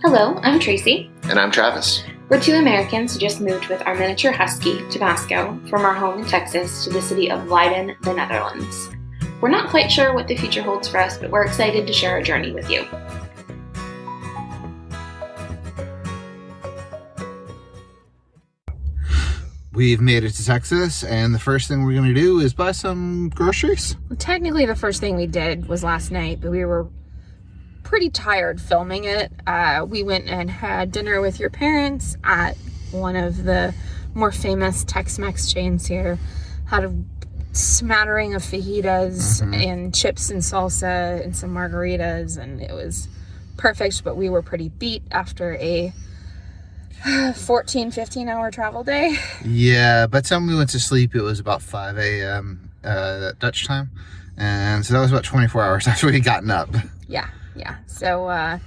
Hello, I'm Tracey. And I'm Travis. We're two Americans who just moved with our miniature husky, Tabasco, from our home in Texas to the city of Leiden, the Netherlands. We're not quite sure what the future holds for us, but we're excited to share our journey with you. We've made it to Texas, and the first thing we're going to do is buy some groceries. Well, technically, the first thing we did was last night, but we were pretty tired filming it. We went and had dinner with your parents at one of the more famous Tex-Mex chains here. Had a smattering of fajitas and chips and salsa and some margaritas, and it was perfect, but we were pretty beat after a 15 hour travel day. Yeah, by the time we went to sleep, it was about 5 a.m. Dutch time. And so that was about 24 hours after we had gotten up. Yeah. So,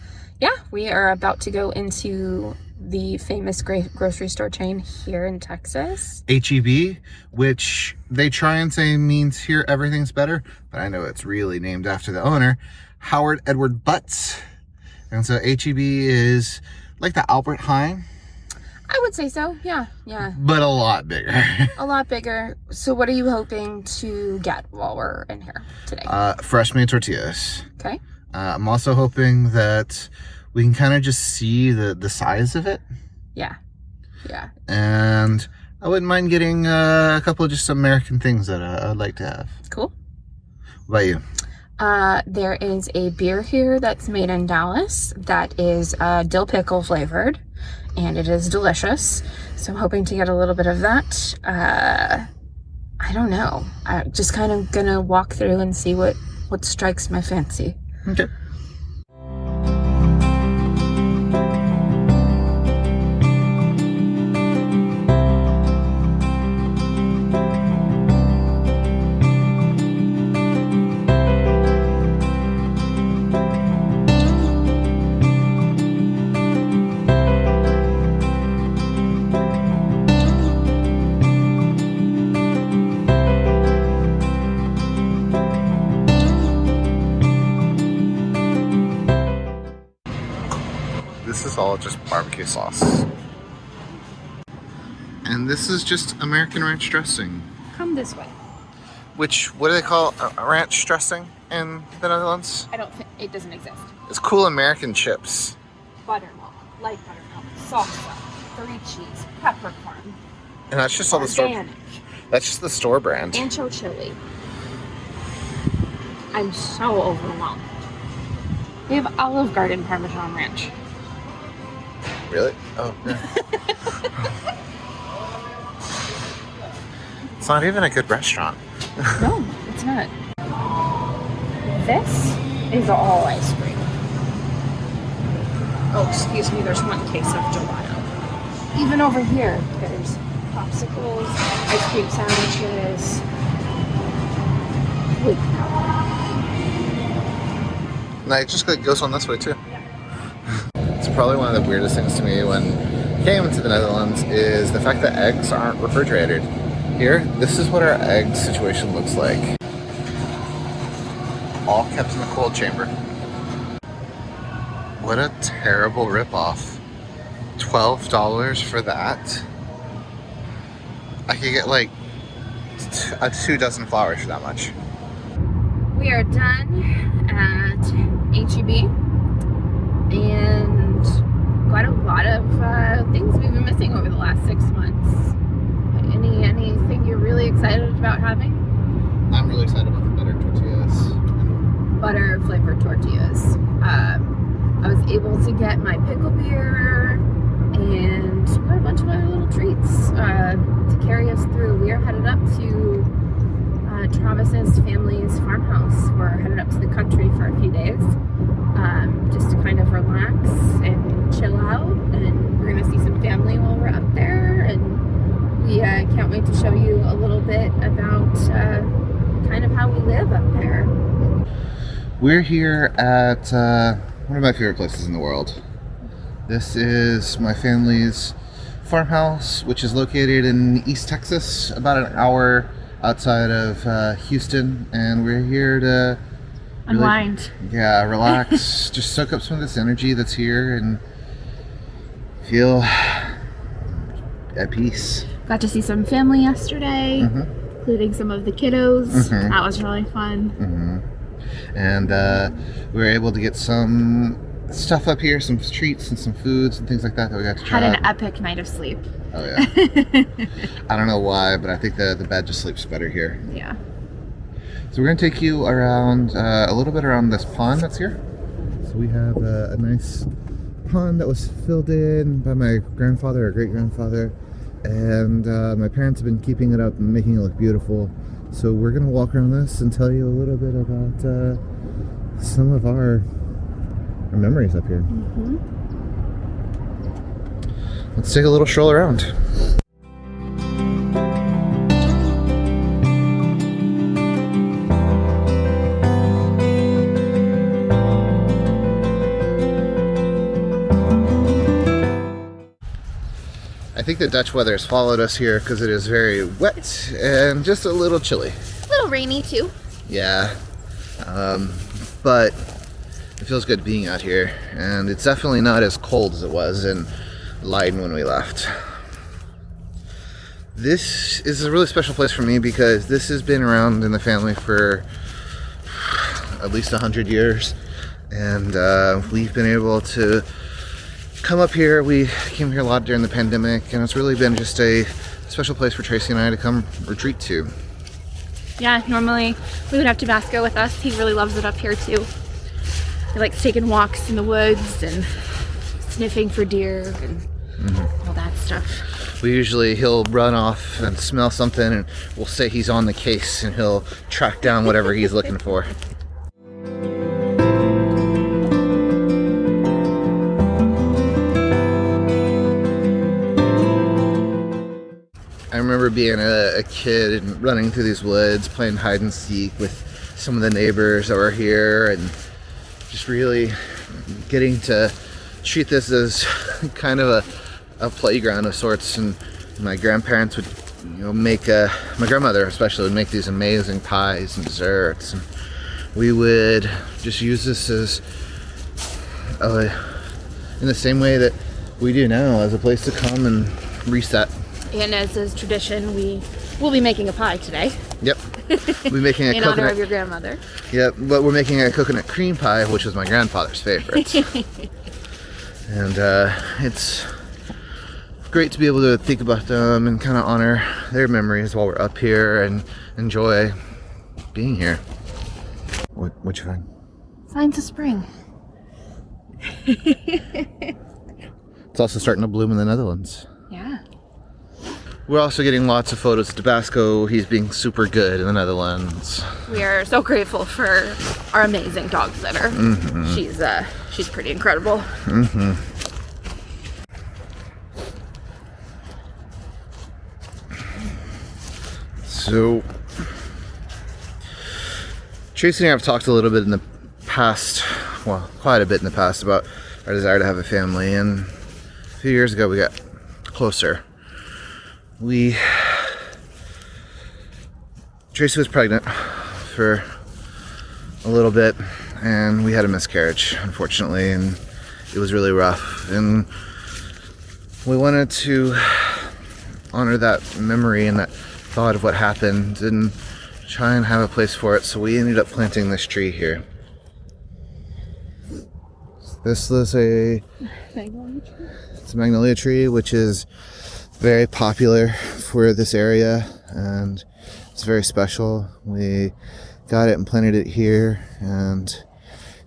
we are about to go into the famous grocery store chain here in Texas. H-E-B, which they try and say means here everything's better, but I know it's really named after the owner, Howard Edward Butts. And so H-E-B is like the Albert Heijn. I would say so, yeah. But a lot bigger. A lot bigger. So what are you hoping to get while we're in here today? Fresh made tortillas. Okay. I'm also hoping that we can kind of just see the size of it. Yeah. And I wouldn't mind getting a couple of just American things that I'd like to have. Cool. What about you? There is a beer here that's made in Dallas that is dill pickle flavored, and it is delicious. So I'm hoping to get a little bit of that. I don't know. I'm just kind of gonna walk through and see what strikes my fancy. Okay. This is all just barbecue sauce. And this is just American ranch dressing. Come this way. Which, what do they call a ranch dressing in the Netherlands? I don't think it doesn't exist. It's cool American chips. Buttermilk, light buttermilk, salsa, 3 cheese, peppercorn. And that's just all the store. That's just the store brand. Ancho chili. I'm so overwhelmed. We have Olive Garden Parmesan Ranch. Really? Oh, yeah. It's not even a good restaurant. No, it's not. This is all ice cream. Oh, excuse me, there's one case of gelato. Even over here, there's popsicles, ice cream sandwiches. Holy cow. No, it just goes on this way too. It's probably one of the weirdest things to me when I came into the Netherlands is the fact that eggs aren't refrigerated. Here, this is what our egg situation looks like. All kept in the cold chamber. What a terrible ripoff. $12 for that? I could get like 2 dozen flowers for that much. We are done at H-E-B and got a lot of things we've been missing over the last 6 months. Anything you're really excited about having? I'm really excited about the butter tortillas. Butter flavored tortillas. I was able to get my pickle beer and got a bunch of other little treats to carry us through. We are headed up to Travis's family's farmhouse. We're headed up to the country for a few days just to kind of relax and chill out, and we're going to see some family while we're up there, and we can't wait to show you a little bit about kind of how we live up there. We're here at one of my favorite places in the world. This is my family's farmhouse, which is located in East Texas, about an hour outside of Houston, and we're here to unwind. Relax, just soak up some of this energy that's here, and feel at peace. Got to see some family yesterday, including some of the kiddos. That was really fun. And we were able to get some stuff up here, some treats and some foods and things like that we got to try. Had an epic night of sleep. Oh yeah. I don't know why, but I think the bed just sleeps better here. Yeah. So we're going to take you around a little bit around this pond that's here. So we have a nice pond that was filled in by my grandfather or great-grandfather, and my parents have been keeping it up and making it look beautiful. So we're going to walk around this and tell you a little bit about some of our memories up here. Let's take a little stroll around. I think the Dutch weather has followed us here because it is very wet and just a little chilly. A little rainy too. Yeah, but it feels good being out here, and it's definitely not as cold as it was in Leiden when we left. This is a really special place for me because this has been around in the family for at least 100 years, and we've been able to come up here. We came here a lot during the pandemic, and it's really been just a special place for Tracey and I to come retreat to. Yeah, normally we would have Tabasco with us. He really loves it up here too. He likes taking walks in the woods and sniffing for deer and all that stuff. He'll run off and smell something, and we'll say he's on the case, and he'll track down whatever he's looking for. I remember being a kid and running through these woods, playing hide and seek with some of the neighbors that were here, and just really getting to treat this as kind of a playground of sorts. And my grandparents would, make my grandmother especially would make these amazing pies and desserts, and we would just use this as in the same way that we do now, as a place to come and reset. And as is tradition, we will be making a pie today. Yep. We're making a in honor of your grandmother. Yep, but we're making a coconut cream pie, which was my grandfather's favorite. And it's great to be able to think about them and kind of honor their memories while we're up here and enjoy being here. What'd you find? Signs of spring. It's also starting to bloom in the Netherlands. Yeah. We're also getting lots of photos of Tabasco. He's being super good in the Netherlands. We are so grateful for our amazing dog sitter. She's pretty incredible. So, Tracey and I have talked a little bit in the past, well, quite a bit in the past, about our desire to have a family, and a few years ago we got closer. Tracey was pregnant for a little bit, and we had a miscarriage, unfortunately, and it was really rough, and we wanted to honor that memory and that thought of what happened and try and have a place for it, so we ended up planting this tree here. This is a magnolia tree, which is very popular for this area, and it's very special. We got it and planted it here, and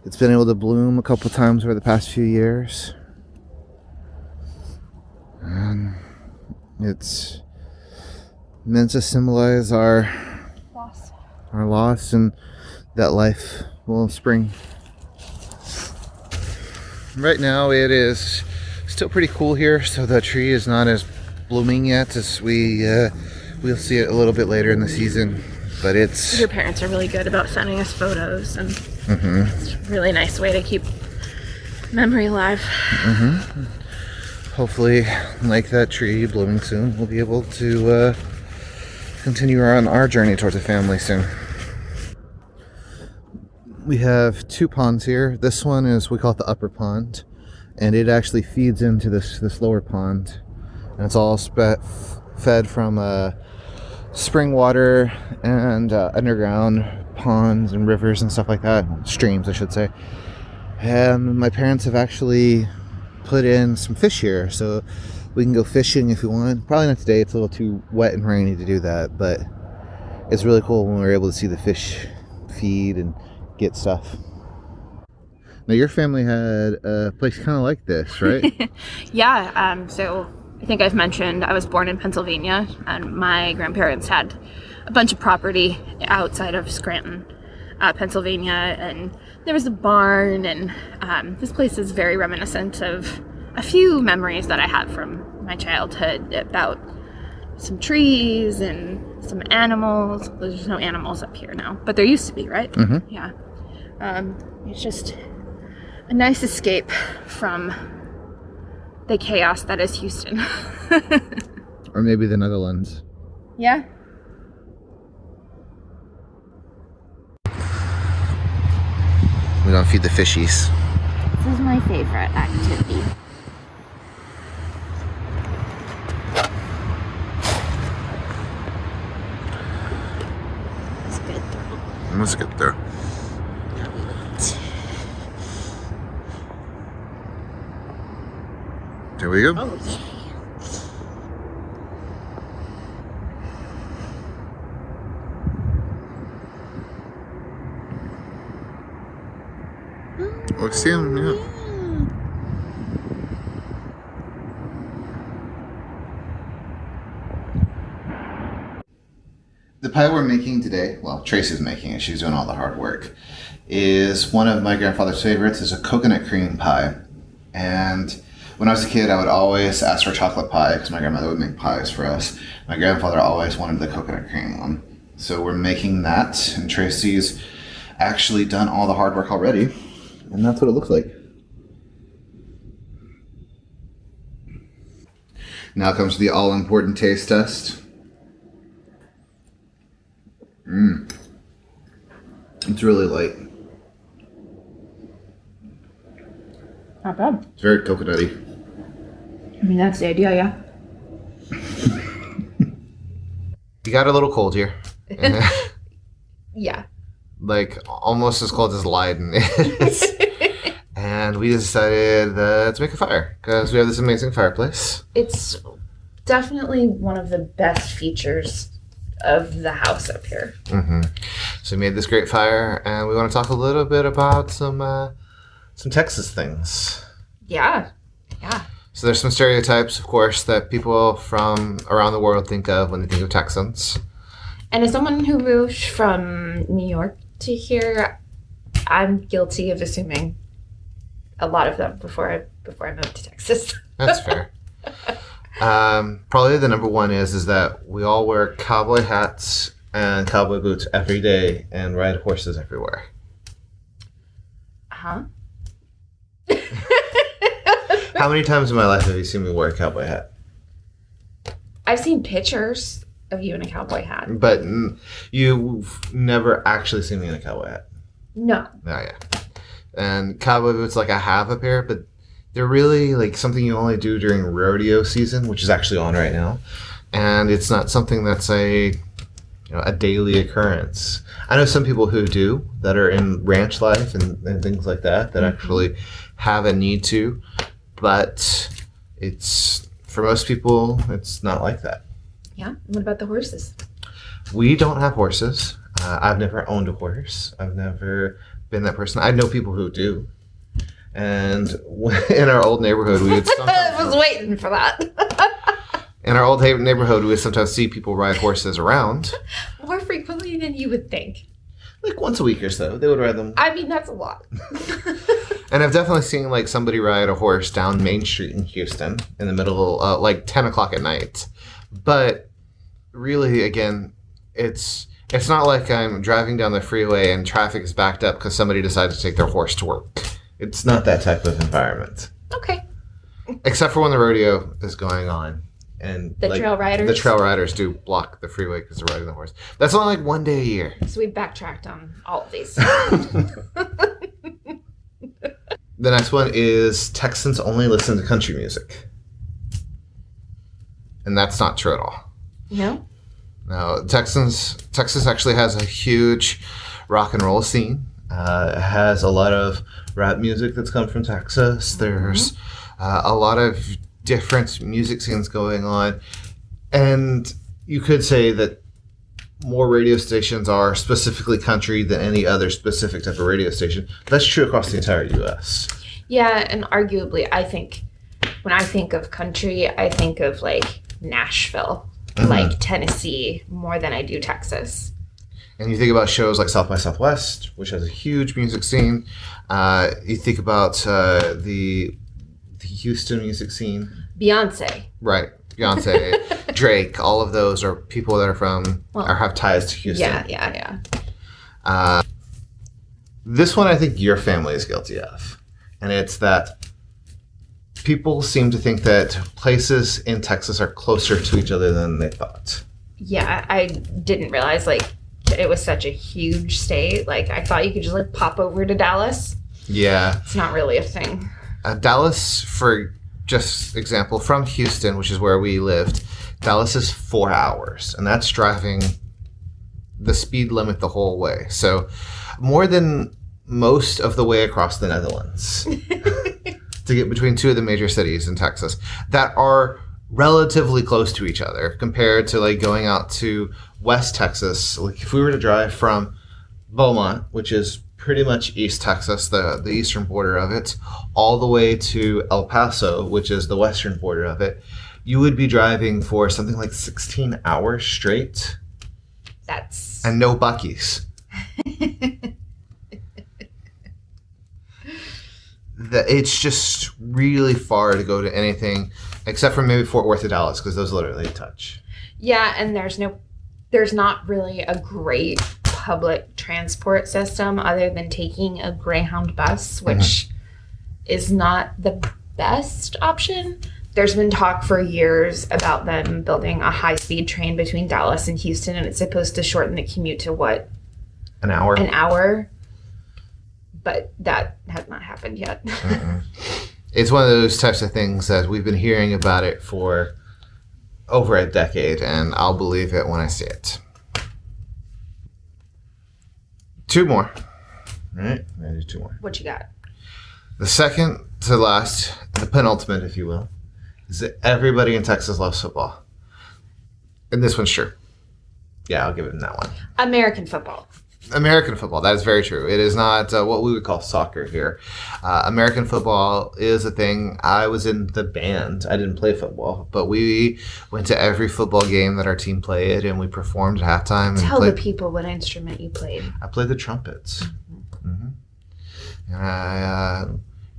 it's been able to bloom a couple times over the past few years, and it's meant to symbolize our loss and that life will spring. Right now it is still pretty cool here, so the tree is not as blooming yet, as we'll see it a little bit later in the season, but it's... Your parents are really good about sending us photos, and it's a really nice way to keep memory alive. Hopefully, like that tree blooming soon, we'll be able to continue on our journey towards a family soon. We have two ponds here. This one is, we call it the upper pond, and it actually feeds into this lower pond, and it's all fed from spring water and underground ponds and rivers and stuff like that, streams I should say. And my parents have actually put in some fish here, so we can go fishing if you want. Probably not today, it's a little too wet and rainy to do that, but it's really cool when we're able to see the fish feed and get stuff. Now your family had a place kind of like this, right? Yeah, so I think I've mentioned I was born in Pennsylvania, and my grandparents had a bunch of property outside of Scranton, Pennsylvania, and there was a barn, and this place is very reminiscent of a few memories that I have from my childhood about some trees and some animals. There's no animals up here now, but there used to be, right? Mm-hmm. Yeah. It's just a nice escape from the chaos that is Houston. Or maybe the Netherlands. Yeah. We don't feed the fishies. This is my favorite activity. It's good though. Let's get there. There we go. Oh, yeah. Let's see him, yeah. The pie we're making today, well, Tracey's making it, she's doing all the hard work, is one of my grandfather's favorites. It's a coconut cream pie. And when I was a kid, I would always ask for chocolate pie because my grandmother would make pies for us. My grandfather always wanted the coconut cream one. So we're making that, and Tracey's actually done all the hard work already. And that's what it looks like. Now comes the all-important taste test. It's really light. Not bad. It's very coconutty. I mean, that's the idea, yeah. You got a little cold here. Yeah. Like, almost as cold as Leiden is. And we decided to make a fire because we have this amazing fireplace. It's definitely one of the best features of the house up here. Mm-hmm. So we made this great fire, and we want to talk a little bit about some Texas things. Yeah. Yeah. So there's some stereotypes, of course, that people from around the world think of when they think of Texans. And as someone who moved from New York to here, I'm guilty of assuming a lot of them before I moved to Texas. That's fair. Probably the number one is that we all wear cowboy hats and cowboy boots every day and ride horses everywhere. Huh? How many times in my life have you seen me wear a cowboy hat? I've seen pictures of you in a cowboy hat. But you've never actually seen me in a cowboy hat. No. Oh, yeah. And cowboy boots, like I have a pair, but they're really like something you only do during rodeo season, which is actually on right now. And it's not something that's a daily occurrence. I know some people who do, that are in ranch life and things like that actually have a need to, but it's, for most people, it's not like that. Yeah. What about the horses? We don't have horses. I've never owned a horse. I've never been that person. I know people who do. And in our old neighborhood, we would sometimes... I was waiting for that. In our old neighborhood, we would sometimes see people ride horses around. More frequently than you would think. Like once a week or so, they would ride them. I mean, that's a lot. And I've definitely seen like somebody ride a horse down Main Street in Houston in the middle, like 10 o'clock at night. But really, again, it's not like I'm driving down the freeway and traffic is backed up because somebody decided to take their horse to work. It's not that type of environment. Okay. Except for when the rodeo is going on. And the trail riders? The trail riders do block the freeway because they're riding the horse. That's only like one day a year. So we backtracked on all of these. The next one is Texans only listen to country music. And that's not true at all. No? No, Texas actually has a huge rock and roll scene. It has a lot of rap music that's come from Texas. There's a lot of different music scenes going on. And you could say that more radio stations are specifically country than any other specific type of radio station. That's true across the entire U.S. Yeah, and arguably, I think when I think of country, I think of like Nashville, like Tennessee, more than I do Texas. And you think about shows like South by Southwest, which has a huge music scene. You think about the Houston music scene. Beyonce. Right. Beyonce, Drake, all of those are people that are from or have ties to Houston. Yeah. This one I think your family is guilty of. And it's that people seem to think that places in Texas are closer to each other than they thought. Yeah, I didn't realize like it was such a huge state. Like I thought you could just like pop over to Dallas. Yeah. It's not really a thing. Dallas, for just example, from Houston, which is where we lived, Dallas is 4 hours, and that's driving the speed limit the whole way. So more than most of the way across the Netherlands to get between two of the major cities in Texas that are relatively close to each other compared to like going out to West Texas. Like if we were to drive from Beaumont, which is pretty much East Texas, the eastern border of it, all the way to El Paso, which is the western border of it, you would be driving for something like 16 hours straight. And no Buc-ee's. It's just really far to go to anything except for maybe Fort Worth or Dallas, because those literally touch. Yeah, and there's not really a great public transport system other than taking a Greyhound bus, which is not the best option. There's been talk for years about them building a high-speed train between Dallas and Houston, and it's supposed to shorten the commute to what? An hour. An hour. But that has not happened yet. It's one of those types of things that we've been hearing about it for over a decade, and I'll believe it when I see it. 2 more. All right, I do 2 more. What you got? The second to last, the penultimate, if you will, is that everybody in Texas loves football. And this one's true. Yeah, I'll give it that one. American football. American football, that is very true. It is not what we would call soccer here. American football is a thing. I was in the band. I didn't play football, but we went to every football game that our team played, and we performed at halftime. Tell the people what instrument you played. I played the trumpets. And I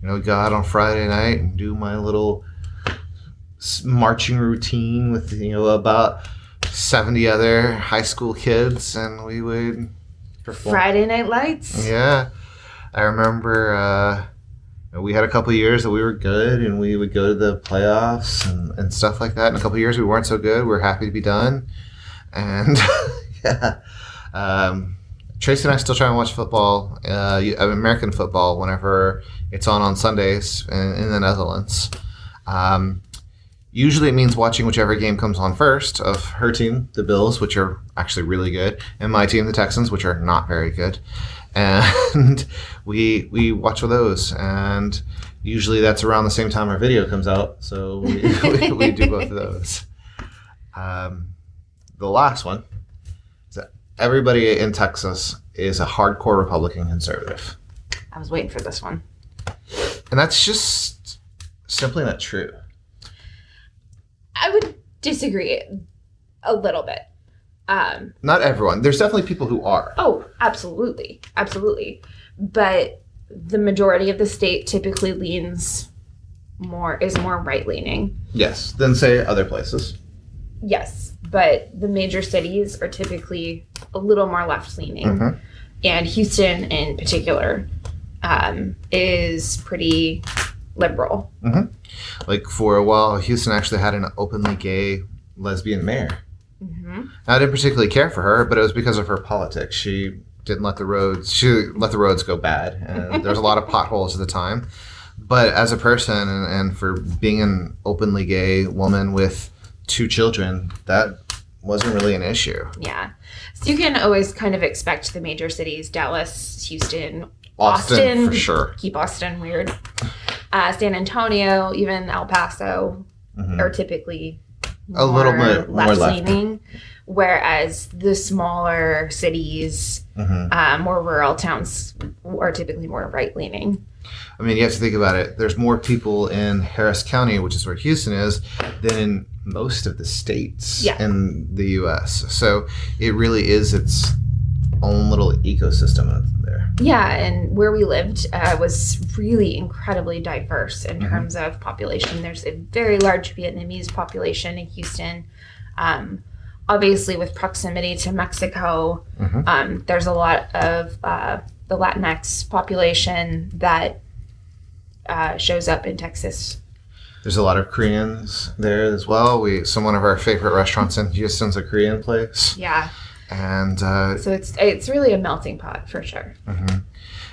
go out on Friday night and do my little marching routine with about 70 other high school kids, and we would perform. Friday Night Lights? Yeah. I remember we had a couple of years that we were good, and we would go to the playoffs and stuff like that. And a couple of years we weren't so good. We were happy to be done. And Tracey and I still try and watch football, American football, whenever it's on Sundays in the Netherlands. Usually it means watching whichever game comes on first of her team, the Bills, which are actually really good, and my team, the Texans, which are not very good. And we watch for those. And usually that's around the same time our video comes out. So we do both of those. The last one is that everybody in Texas is a hardcore Republican conservative. I was waiting for this one. And that's just simply not true. I would disagree a little bit. Not everyone. There's definitely people who are. Oh, absolutely. Absolutely. But the majority of the state typically is more right-leaning. Yes, than say other places. Yes, but the major cities are typically a little more left-leaning. And Houston in particular is pretty liberal. Like for a while, Houston actually had an openly gay lesbian mayor. I didn't particularly care for her, but it was because of her politics. She didn't let the roads. She let the roads go bad, and there's a lot of potholes at the time. But as a person, and for being an openly gay woman with 2 children, that wasn't really an issue. Yeah. So you can always kind of expect the major cities, Dallas, Houston, Austin for sure. Keep Austin weird. San Antonio, even El Paso are typically a little bit more left leaning, whereas the smaller cities, more rural towns are typically more right leaning. I mean, you have to think about it. There's more people in Harris County, which is where Houston is, than in most of the states in the U.S. So it really is its own little ecosystem there. Yeah, and where we lived was really incredibly diverse in terms of population. There's a very large Vietnamese population in Houston. Obviously, with proximity to Mexico, there's a lot of the Latinx population that shows up in Texas. There's a lot of Koreans there as well. One of our favorite restaurants in Houston's a Korean place. Yeah. And so it's really a melting pot for sure.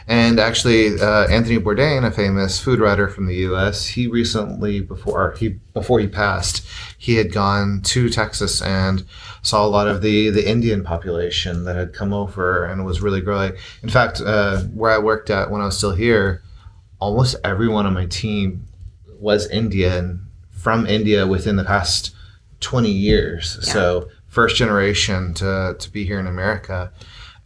And actually, Anthony Bourdain, a famous food writer from the U.S., he recently, before he passed, he had gone to Texas and saw a lot of the Indian population that had come over and was really growing. In fact, where I worked at when I was still here, almost everyone on my team was Indian, from India within the past 20 years. Yeah. So first generation to be here in America.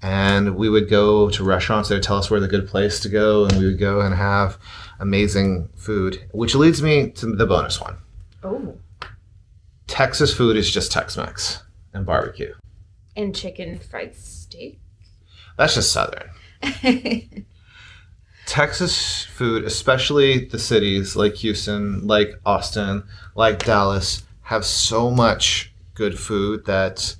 And we would go to restaurants. They would tell us where the good place to go, and we would go and have amazing food, which leads me to the bonus one. Oh. Texas food is just Tex-Mex and barbecue. And chicken fried steak? That's just Southern. Texas food, especially the cities like Houston, like Austin, like Dallas, have so much good food that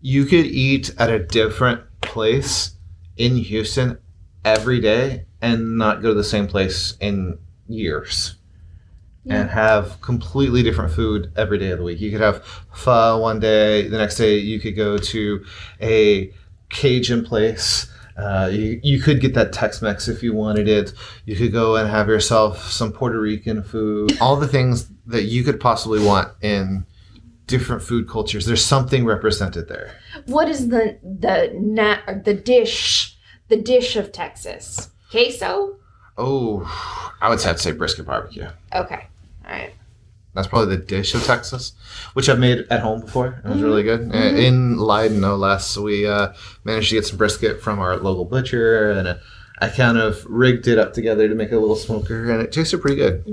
you could eat at a different place in Houston every day and not go to the same place in years. Yeah. And have completely different food every day of the week. You could have pho one day, the next day you could go to a Cajun place. You could get that Tex-Mex if you wanted it. You could go and have yourself some Puerto Rican food. All the things that you could possibly want in different food cultures. There's something represented there. What is the dish of Texas? Queso? Oh, I would have to say brisket barbecue. Okay. All right. That's probably the dish of Texas, which I've made at home before. It was really good. In Leiden, no less. We managed to get some brisket from our local butcher, and I kind of rigged it up together to make a little smoker, and it tasted pretty good.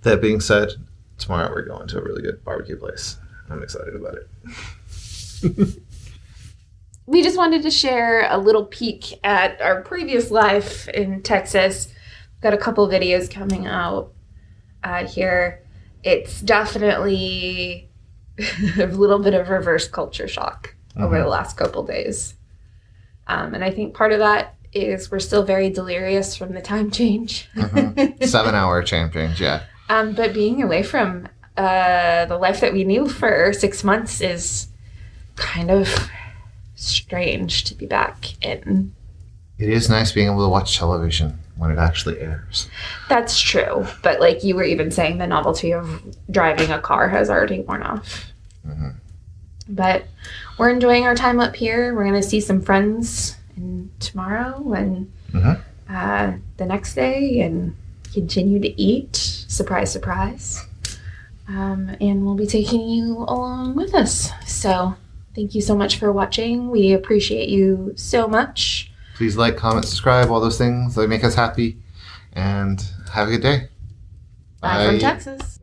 That being said, tomorrow we're going to a really good barbecue place. I'm excited about it. We just wanted to share a little peek at our previous life in Texas. Got a couple videos coming out here. It's definitely a little bit of reverse culture shock over the last couple days. And I think part of that is we're still very delirious from the time change. 7-hour time change, yeah. But being away from the life that we knew for 6 months is kind of strange to be back in. It is nice being able to watch television when it actually airs. That's true. But like you were even saying, the novelty of driving a car has already worn off. But we're enjoying our time up here. We're going to see some friends tomorrow and the next day and continue to eat. Surprise, surprise. And we'll be taking you along with us. So thank you so much for watching. We appreciate you so much. Please like, comment, subscribe, all those things. They make us happy. And have a good day. Bye from Texas.